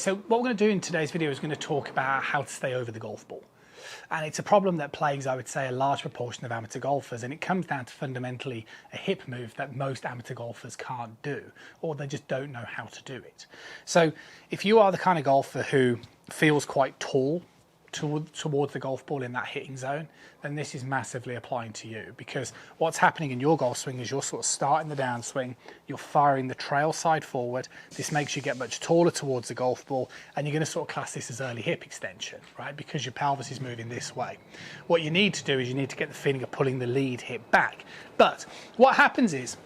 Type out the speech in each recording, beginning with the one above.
so what we're going to do in today's video is going to talk about how to stay over the golf ball. And it's a problem that plagues, I would say, a large proportion of amateur golfers, and it comes down to fundamentally a hip move that most amateur golfers can't do, or they just don't know how to do it. So if you are the kind of golfer who feels quite tall towards the golf ball in that hitting zone, then this is massively applying to you, because what's happening in your golf swing is you're sort of starting the downswing, you're firing the trail side forward. This makes you get much taller towards the golf ball, and you're going to sort of class this as early hip extension, right? Because your pelvis is moving this way. What you need to do is you need to get the feeling of pulling the lead hip back. But what happens is,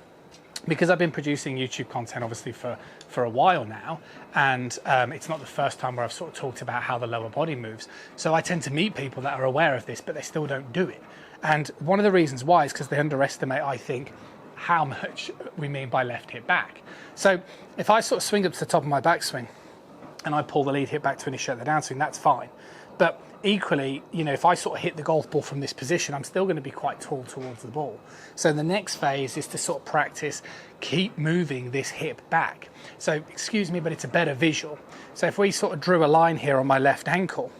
because I've been producing YouTube content obviously for a while now, and it's not the first time where I've sort of talked about how the lower body moves. So I tend to meet people that are aware of this, but they still don't do it. And one of the reasons why is because they underestimate, I think, how much we mean by left hip back. So if I sort of swing up to the top of my backswing and I pull the lead hip back to initiate the downswing, that's fine. But equally, you know, if I sort of hit the golf ball from this position, I'm still going to be quite tall towards the ball. So the next phase is to sort of practice, keep moving this hip back. So, excuse me, but it's a better visual. So if we sort of drew a line here on my left ankle,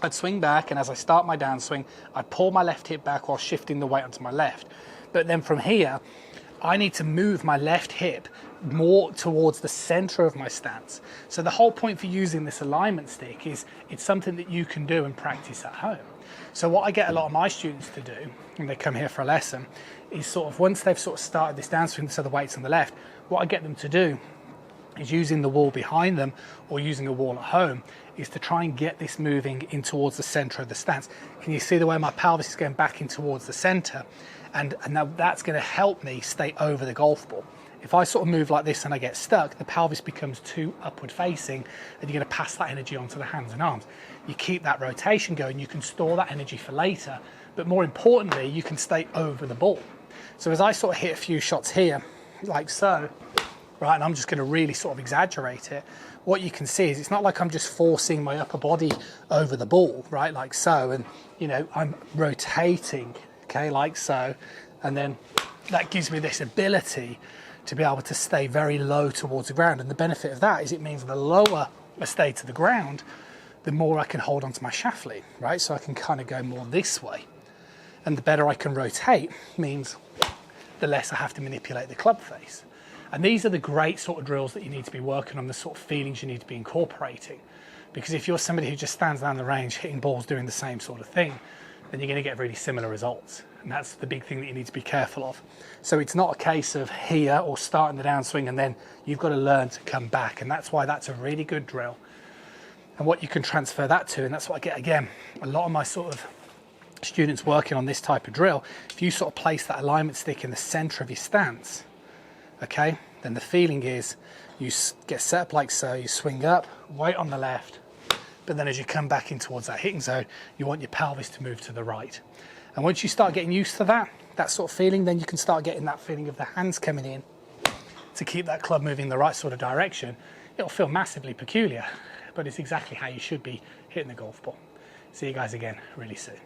I'd swing back, and as I start my downswing, I'd pull my left hip back while shifting the weight onto my left. But then from here, I need to move my left hip more towards the center of my stance. So the whole point for using this alignment stick is it's something that you can do and practice at home. So what I get a lot of my students to do when they come here for a lesson is sort of, once they've sort of started this downswing, so the weight's on the left, what I get them to do is, using the wall behind them or using a wall at home, is to try and get this moving in towards the center of the stance. Can you see the way my pelvis is going back in towards the center? And now that's going to help me stay over the golf ball. If I sort of move like this and I get stuck, the pelvis becomes too upward facing, and you're going to pass that energy onto the hands and arms. You keep that rotation going, you can store that energy for later, but more importantly, you can stay over the ball. So as I sort of hit a few shots here, like so, right, and I'm just going to really sort of exaggerate it, what you can see is it's not like I'm just forcing my upper body over the ball, right, like so, and, you know, I'm rotating, okay, like so, and then that gives me this ability to be able to stay very low towards the ground. And the benefit of that is it means the lower I stay to the ground, the more I can hold onto my shaft lead, right? So I can kind of go more this way. And the better I can rotate means the less I have to manipulate the club face. And these are the great sort of drills that you need to be working on, the sort of feelings you need to be incorporating. Because if you're somebody who just stands down the range hitting balls doing the same sort of thing, then you're going to get really similar results. And that's the big thing that you need to be careful of. So it's not a case of here or starting the downswing and then you've got to learn to come back. And that's why that's a really good drill. And what you can transfer that to, and that's what I get again, a lot of my sort of students working on this type of drill, if you sort of place that alignment stick in the center of your stance, okay, then the feeling is you get set up like so, you swing up, weight on the left, but then as you come back in towards that hitting zone, you want your pelvis to move to the right. And once you start getting used to that sort of feeling, then you can start getting that feeling of the hands coming in to keep that club moving in the right sort of direction. It'll feel massively peculiar, but it's exactly how you should be hitting the golf ball. See you guys again really soon.